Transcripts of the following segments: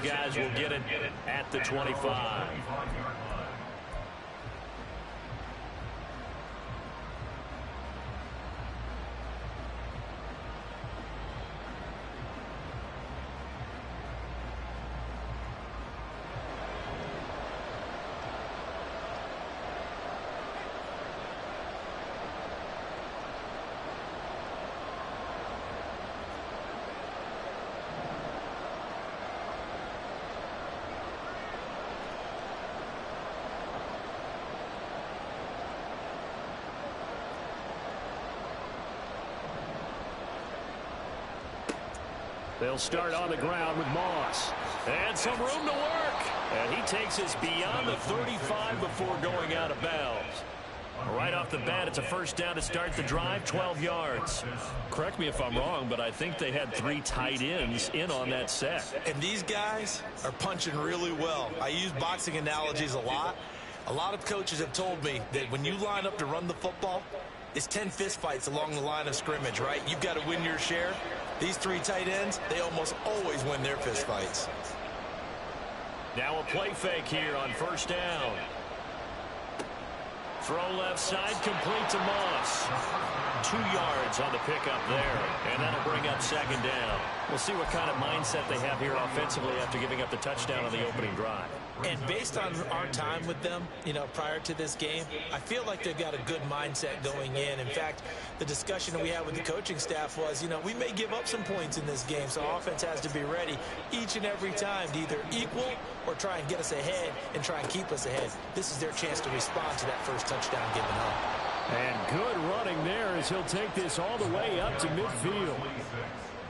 these guys will get it at the 25. They'll start on the ground with Moss. And some room to work. And he takes us beyond the 35 before going out of bounds. Right off the bat, it's a first down to start the drive, 12 yards. Correct me if I'm wrong, but I think they had 3 tight ends in on that set. And these guys are punching really well. I use boxing analogies a lot. A lot of coaches have told me that when you line up to run the football, it's 10 fist fights along the line of scrimmage, right? You've got to win your share. These 3 tight ends, they almost always win their fist fights. Now a play fake here on first down. Throw left side, complete to Moss. 2 yards on the pickup there, and that'll bring up second down. We'll see what kind of mindset they have here offensively after giving up the touchdown on the opening drive. And based on our time with them, prior to this game, I feel like they've got a good mindset going in. In fact, the discussion that we had with the coaching staff was, we may give up some points in this game, so offense has to be ready each and every time to either equal or try and get us ahead and try and keep us ahead. This is their chance to respond to that first touchdown given up. And good running there as he'll take this all the way up to midfield.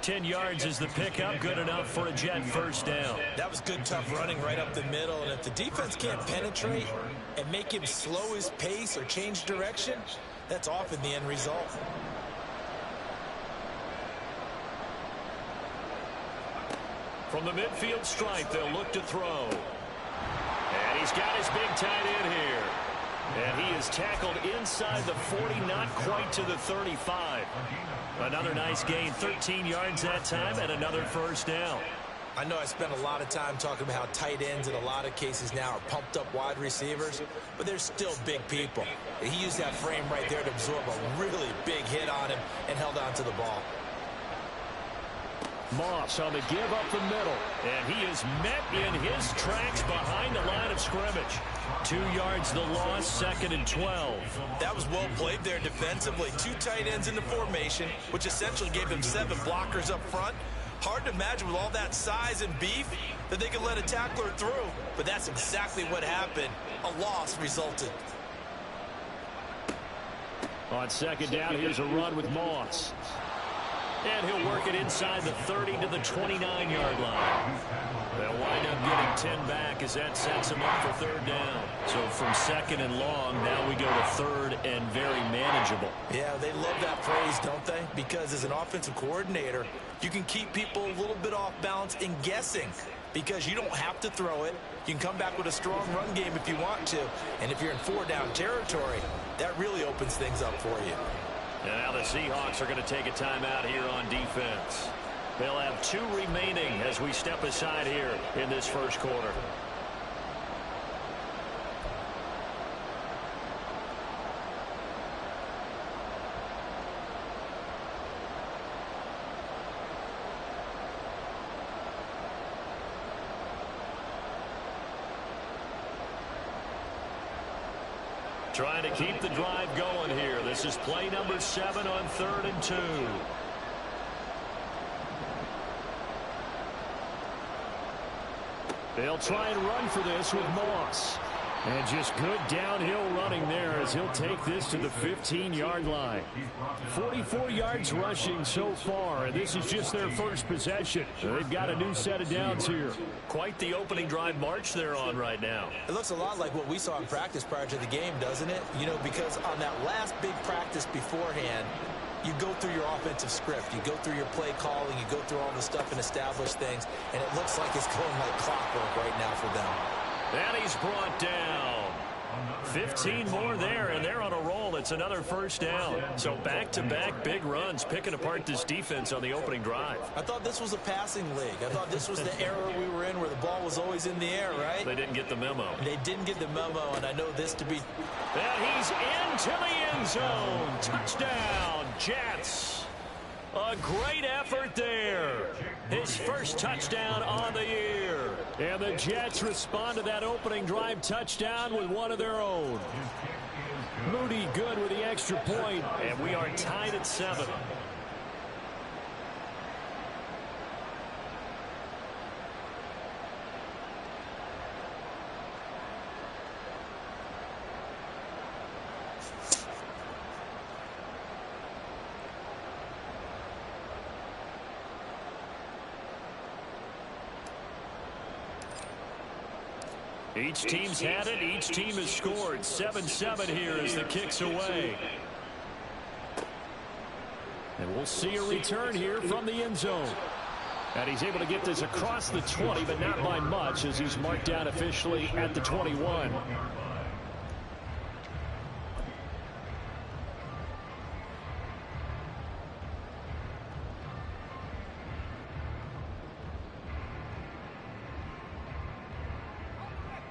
10 yards is the pickup, good enough for a Jet first down. That was good, tough running right up the middle. And if the defense can't penetrate and make him slow his pace or change direction, that's often the end result. From the midfield stripe, they'll look to throw. And he's got his big tight end here. And he is tackled inside the 40, not quite to the 35. Another nice gain, 13 yards that time, and another first down. I know I spent a lot of time talking about how tight ends in a lot of cases now are pumped up wide receivers, but they're still big people. He used that frame right there to absorb a really big hit on him and held on to the ball. Moss on the give up the middle, and he is met in his tracks behind the line of scrimmage. 2 yards the loss, second and 12. That was well played there defensively. 2 tight ends in the formation, which essentially gave them 7 blockers up front. Hard to imagine with all that size and beef that they could let a tackler through, but that's exactly what happened. A loss resulted. On second down, here's a run with Moss. And he'll work it inside the 30 to the 29-yard line. They'll wind up getting 10 back as that sets him up for third down. So from second and long, now we go to third and very manageable. Yeah, they love that phrase, don't they? Because as an offensive coordinator, you can keep people a little bit off balance in guessing because you don't have to throw it. You can come back with a strong run game if you want to. And if you're in 4-down territory, that really opens things up for you. And now the Seahawks are going to take a timeout here on defense. They'll have 2 remaining as we step aside here in this first quarter. Trying to keep the drive going here. This is play number 7 on 3rd and 2. They'll try and run for this with Moss. And just good downhill running there as he'll take this to the 15-yard line. 44 yards rushing so far, and this is just their first possession. They've got a new set of downs here. Quite the opening drive march they're on right now. It looks a lot like what we saw in practice prior to the game, doesn't it? Because on that last big practice beforehand, you go through your offensive script. You go through your play calling. You go through all the stuff and establish things, and it looks like it's going like clockwork right now for them. And he's brought down. 15 more there, and they're on a roll. It's another first down. So back-to-back big runs, picking apart this defense on the opening drive. I thought this was a passing league. I thought this was the era we were in where the ball is always in the air, right? They didn't get the memo. They didn't get the memo, and I know this to be... And he's into the end zone. Touchdown, Jets. A great effort there. His first touchdown on the year. And the Jets respond to that opening drive touchdown with one of their own. Moody good with the extra point, and we are tied at 7. Each team's had it. Each team has scored. 7-7 here as the kick's away. And we'll see a return here from the end zone. And he's able to get this across the 20, but not by much as he's marked down officially at the 21.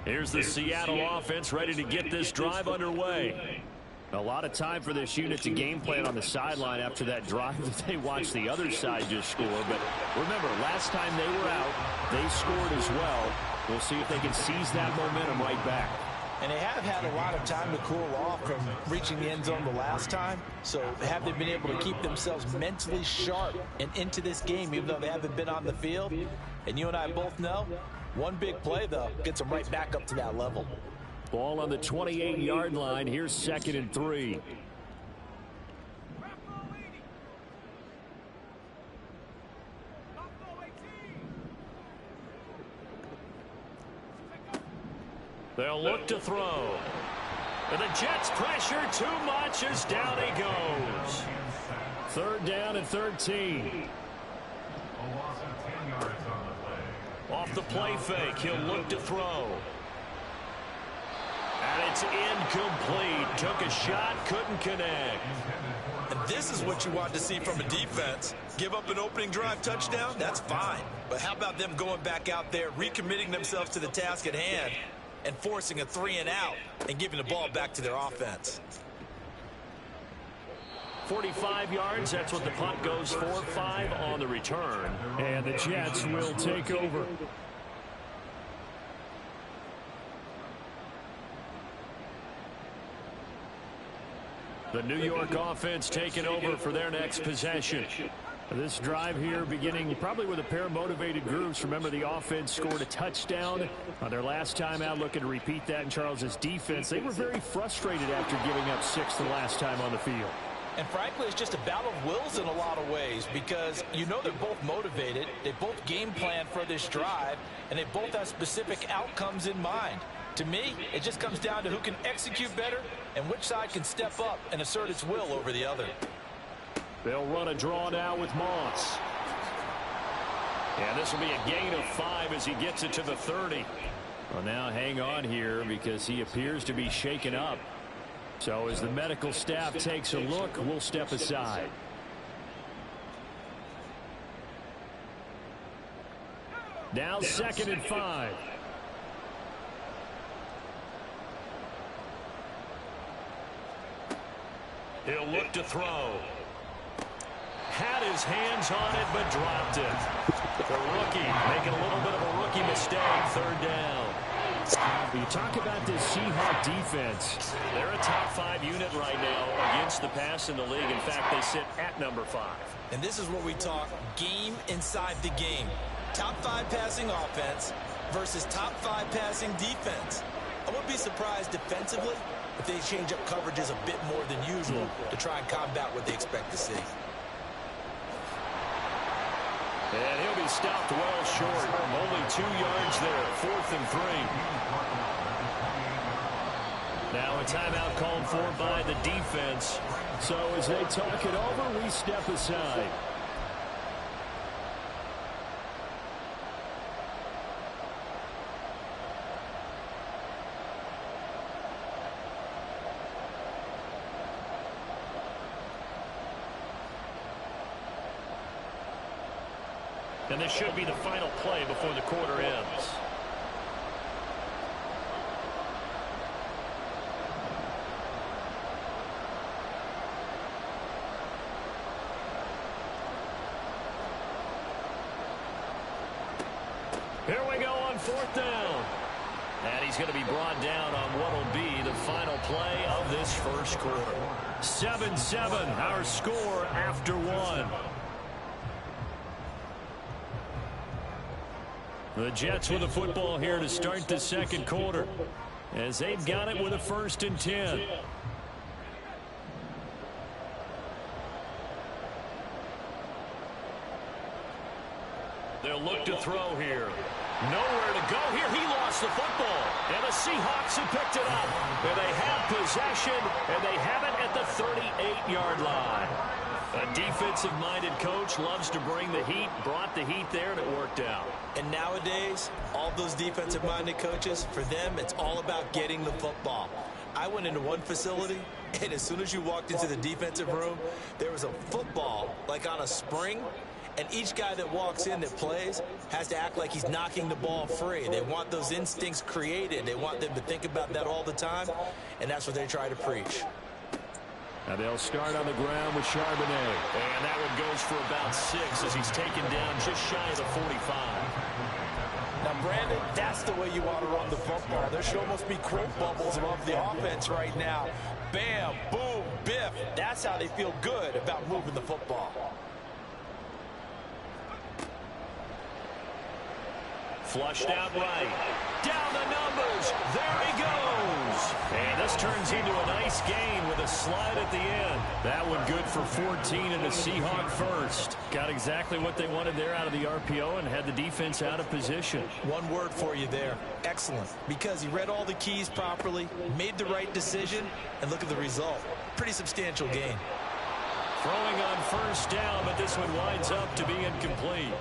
Here's the Seattle offense ready to get this drive underway. A lot of time for this unit to game plan on the sideline after that drive that they watched the other side just score. But remember, last time they were out, they scored as well. We'll see if they can seize that momentum right back. And they have had a lot of time to cool off from reaching the end zone the last time. So have they been able to keep themselves mentally sharp and into this game, even though they haven't been on the field? And you and I both know, one big play, though, gets them right back up to that level. Ball on the 28-yard line. Here's 2nd and 3. They'll look to throw. And the Jets pressure too much as down he goes. 3rd down and 13. Off the play fake, he'll look to throw. And it's incomplete. Took a shot, couldn't connect. And this is what you want to see from a defense. Give up an opening drive touchdown, that's fine. But how about them going back out there, recommitting themselves to the task at hand, and forcing a 3-and-out and giving the ball back to their offense? 45 yards, that's what the punt goes for. 5 on the return. And the Jets will take over. The New York offense taking over for their next possession. This drive here beginning probably with a pair of motivated groups. Remember, the offense scored a touchdown on their last time out, looking to repeat that in Charles's defense. They were very frustrated after giving up 6 the last time on the field. And frankly, it's just a battle of wills in a lot of ways because you know they're both motivated, they both game plan for this drive, and they both have specific outcomes in mind. To me, it just comes down to who can execute better and which side can step up and assert its will over the other. They'll run a draw now with Moss. And this will be a gain of 5 as he gets it to the 30. Well, now hang on here because he appears to be shaken up. So as the medical staff takes a look, we'll step aside. Now 2nd and 5. He'll look to throw. Had his hands on it, but dropped it. The rookie making a little bit of a rookie mistake. 3rd down. You talk about this Seahawk defense. They're a top 5 unit right now against the pass in the league. In fact, they sit at number 5. And this is where we talk game inside the game. Top 5 passing offense versus top 5 passing defense. I wouldn't be surprised defensively if they change up coverages a bit more than usual to try and combat what they expect to see. And he'll be stopped well short. Only 2 yards there. 4th and 3. Now a timeout called for by the defense. So as they talk it over, we step aside. And this should be the final play before the quarter ends. Here we go on 4th down. And he's going to be brought down on what will be the final play of this first quarter. 7-7, our score after 1. The Jets with the football here to start the second quarter, as they've got it with a 1st and 10. They'll look to throw here. Nowhere to go here. He lost the football. And the Seahawks have picked it up. And they have possession, and they have it at the 38-yard line. A defensive-minded coach loves to bring the heat, brought the heat there, and it worked out. And nowadays, all those defensive-minded coaches, for them, it's all about getting the football. I went into one facility, and as soon as you walked into the defensive room, there was a football, like on a spring, and each guy that walks in that plays has to act like he's knocking the ball free. They want those instincts created. They want them to think about that all the time, and that's what they try to preach. Now they'll start on the ground with Charbonnet. And that one goes for about 6 as he's taken down just shy of the 45. Now, Brandon, that's the way you want to run the football. There should almost be quote bubbles above the offense right now. Bam, boom, biff. That's how they feel good about moving the football. Flushed out right. Down the numbers. There he goes. And this turns into a nice gain with a slide at the end. That one good for 14 and a Seahawk first. Got exactly what they wanted there out of the RPO and had the defense out of position. One word for you there. Excellent. Because he read all the keys properly, made the right decision, and look at the result. Pretty substantial gain. Throwing on 1st down, but this one winds up to be incomplete.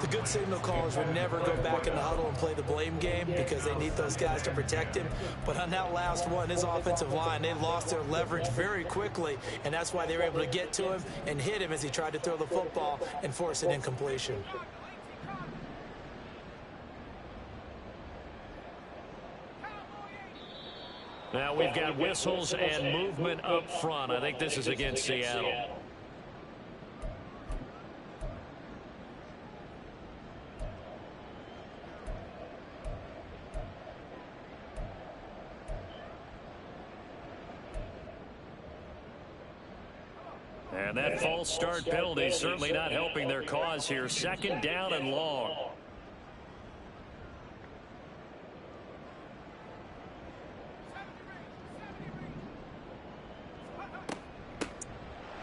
The good signal callers would never go back in the huddle and play the blame game because they need those guys to protect him. But on that last one, his offensive line, they lost their leverage very quickly, and that's why they were able to get to him and hit him as he tried to throw the football and force an incompletion. Now we've got whistles and movement up front. I think this is against Seattle. And that false start penalty certainly not helping their cause here. 2nd down and long.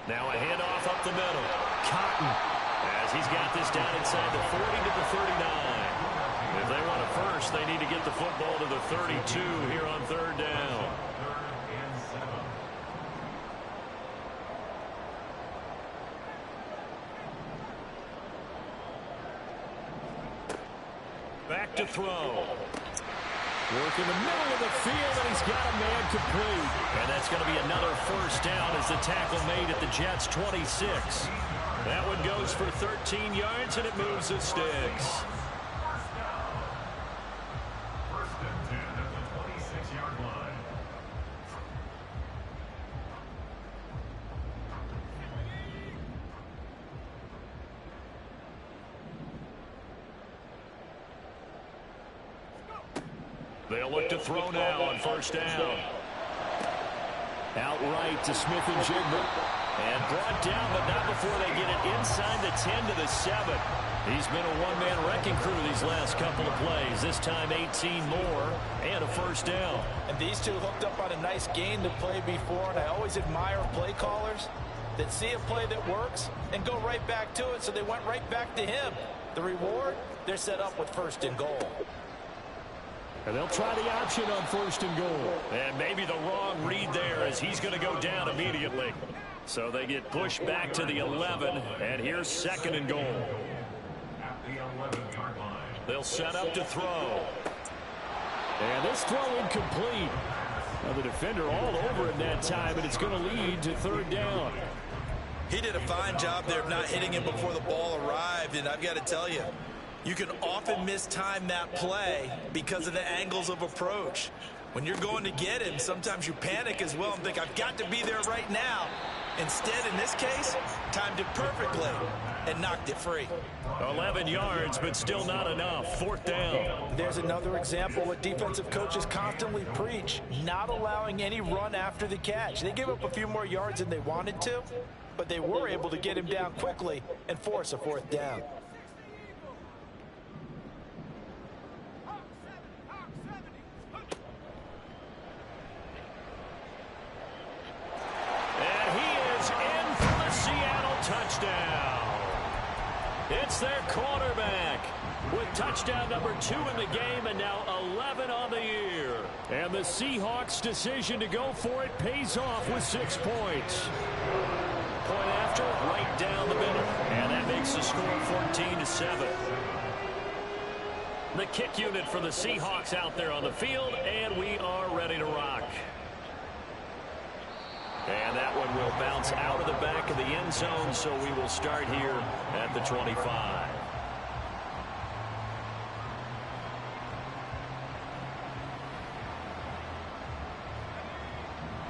Now a handoff up the middle. Cotton, as he's got this down inside the 40 to the 39. If they want a first, they need to get the football to the 32 here on 3rd down. Back to throw. Work in the middle of the field, and he's got a man complete. And that's going to be another 1st down as the tackle made at the Jets' 26. That one goes for 13 yards, and it moves the sticks. They'll look to throw now on 1st down. Outright to Smith and Jigba. And brought down, but not before they get it inside the 10 to the 7. He's been a one-man wrecking crew these last couple of plays. This time 18 more and a 1st down. And these two hooked up on a nice gain to play before, and I always admire play callers that see a play that works and go right back to it, so they went right back to him. The reward, they're set up with 1st and goal. And they'll try the option on 1st and goal. And maybe the wrong read there as he's going to go down immediately. So they get pushed back to the 11, and here's 2nd and goal. At the 11-yard line. They'll set up to throw. And this throw incomplete. Now the defender all over it that time, and it's going to lead to 3rd down. He did a fine job there of not hitting him before the ball arrived, and I've got to tell you, you can often mistime that play because of the angles of approach. When you're going to get him, sometimes you panic as well and think, I've got to be there right now. Instead, in this case, timed it perfectly. and knocked it free. 11 yards, but still not enough. Fourth down. There's another example what defensive coaches constantly preach, not allowing any run after the catch. They gave up a few more yards than they wanted to, but they were able to get him down quickly and force a fourth down. It's their quarterback with touchdown number 2 in the game and now 11 on the year. And the Seahawks' decision to go for it pays off with 6 points. Point after, right down the middle. And that makes the score 14-7. The kick unit for the Seahawks out there on the field, and we are ready to rock. And that one will bounce out of the back of the end zone, so we will start here at the 25.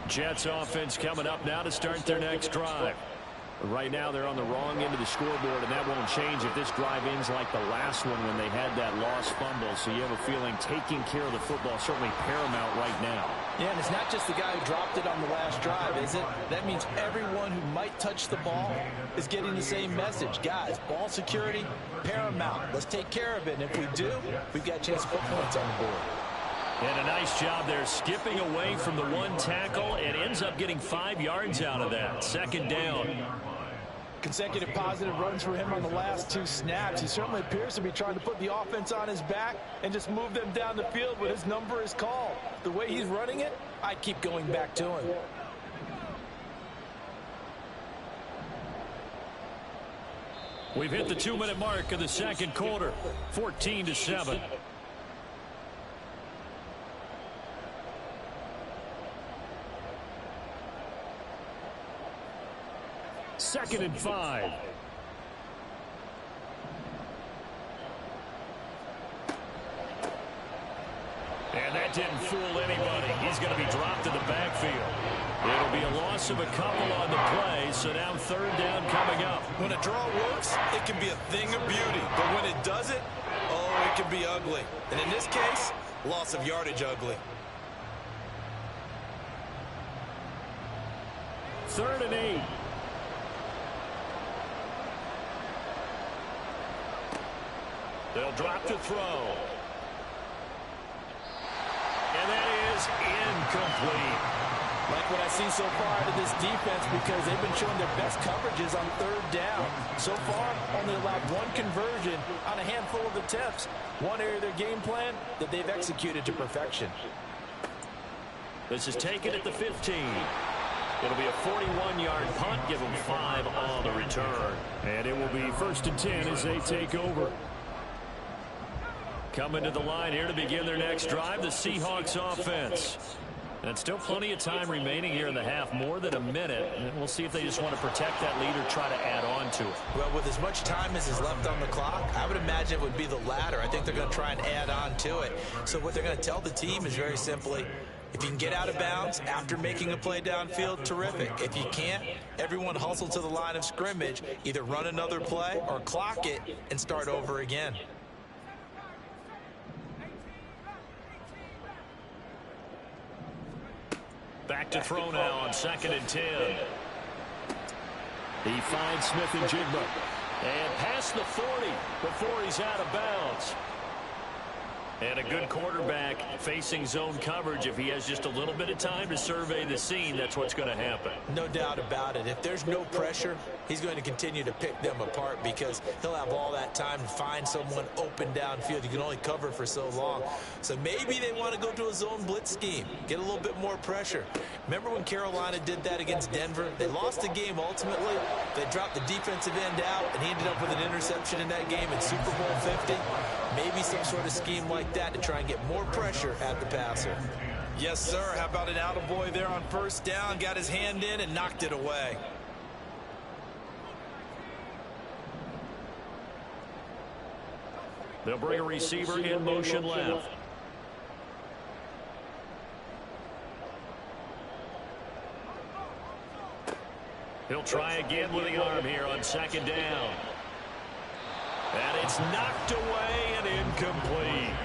Jets offense coming up now to start their next drive. Right now they're on the wrong end of the scoreboard, and that won't change if this drive ends like the last one when they had that lost fumble. So you have a feeling taking care of the football is certainly paramount right now. Yeah, and it's not just the guy who dropped it on the last drive, is it? That means everyone who might touch the ball is getting the same message. Guys, ball security, paramount. Let's take care of it, and if we do, we've got a chance to put points on the board. And a nice job there skipping away from the one tackle and ends up getting 5 yards out of that. Second down. Consecutive positive runs for him on the last 2 snaps. He certainly appears to be trying to put the offense on his back and just move them down the field when his number is called. The way he's running it, I keep going back to him. We've hit the 2-minute mark of the second quarter, 14-7. Second and 5. And that didn't fool anybody. He's going to be dropped in the backfield. It'll be a loss of a couple on the play, so now third down coming up. When a draw works, it can be a thing of beauty. But when it doesn't, oh, it can be ugly. And in this case, loss of yardage ugly. Third and 8. They'll drop to throw. And that is incomplete. Like what I've seen so far out of this defense, because they've been showing their best coverages on third down. So far, only allowed 1 conversion on a handful of attempts. One area of their game plan that they've executed to perfection. This is taken at the 15. It'll be a 41-yard punt. Give them 5 on the return. And it will be 1st and 10 as they take over. Coming to the line here to begin their next drive, the Seahawks offense. And still plenty of time remaining here in the half, more than a minute. And we'll see if they just want to protect that lead or try to add on to it. Well, with as much time as is left on the clock, I would imagine it would be the latter. I think they're going to try and add on to it. So what they're going to tell the team is very simply, if you can get out of bounds after making a play downfield, terrific. If you can't, everyone hustle to the line of scrimmage, either run another play or clock it and start over again. Back to throw now on 2nd and 10. He finds Smith and Jigba. And past the 40 before he's out of bounds. And a good quarterback facing zone coverage. If he has just a little bit of time to survey the scene, that's what's going to happen. No doubt about it. If there's no pressure, he's going to continue to pick them apart because he'll have all that time to find someone open downfield. You can only cover for so long. So maybe they want to go to a zone blitz scheme, get a little bit more pressure. Remember when Carolina did that against Denver? They lost the game ultimately. They dropped the defensive end out, and he ended up with an interception in that game in Super Bowl 50. Maybe some sort of scheme like that to try and get more pressure at the passer. Yes, sir. How about an attaboy there on 1st down? Got his hand in and knocked it away. They'll bring a receiver in motion left. He'll try again with the arm here on 2nd down. And it's knocked away and incomplete.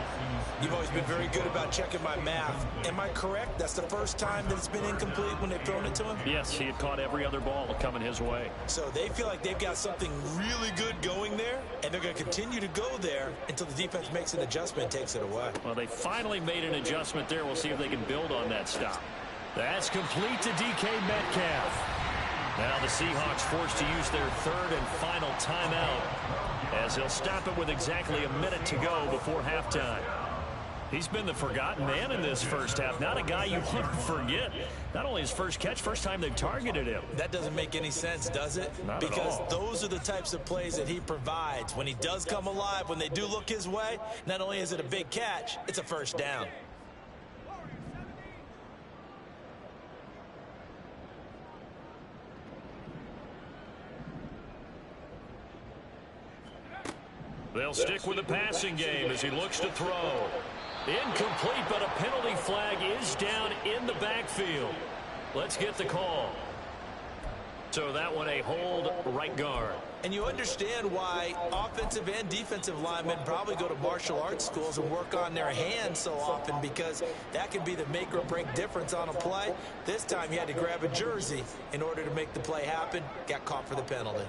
You've always been very good about checking my math. Am I correct? That's the first time that it's been incomplete when they've thrown it to him? Yes, he had caught every other ball coming his way. So they feel like they've got something really good going there, and they're going to continue to go there until the defense makes an adjustment and takes it away. Well, they finally made an adjustment there. We'll see if they can build on that stop. That's complete to DK Metcalf. Now the Seahawks forced to use their third and final timeout as he'll stop it with exactly a minute to go before halftime. He's been the forgotten man in this first half. Not a guy you want to forget. Not only his first catch, first time they've targeted him. That doesn't make any sense, does it? Not because at all. Those are the types of plays that he provides. When he does come alive, when they do look his way, not only is it a big catch, it's a first down. They'll stick with the passing game as he looks to throw. Incomplete, but a penalty flag is down in the backfield. Let's get the call. So that one a hold right guard. And you understand why offensive and defensive linemen probably go to martial arts schools and work on their hands so often, because that can be the make or break difference on a play. This time he had to grab a jersey in order to make the play happen. Got caught for the penalty.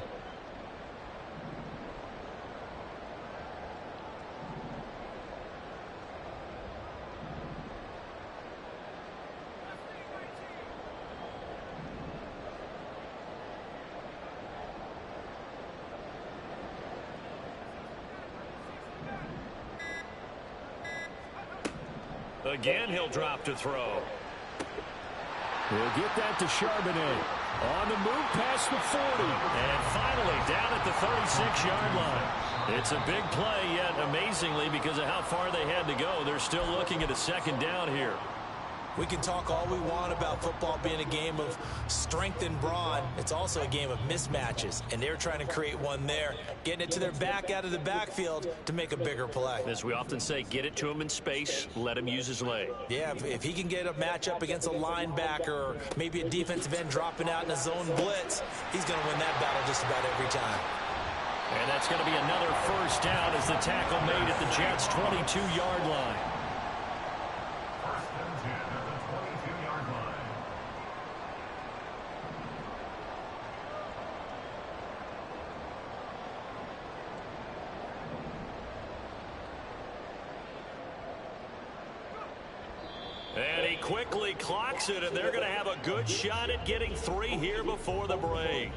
Again, he'll drop to throw. He'll get that to Charbonnet. On the move past the 40. And finally down at the 36-yard line. It's a big play, yet amazingly, because of how far they had to go, they're still looking at a second down here. We can talk all we want about football being a game of strength and brawn. It's also a game of mismatches, and they're trying to create one there, getting it to their back out of the backfield to make a bigger play. As we often say, get it to him in space, let him use his leg. Yeah, if he can get a matchup against a linebacker or maybe a defensive end dropping out in a zone blitz, he's going to win that battle just about every time. And that's going to be another first down as the tackle made at the Jets' 22-yard line. And he quickly clocks it, and they're going to have a good shot at getting 3 here before the break.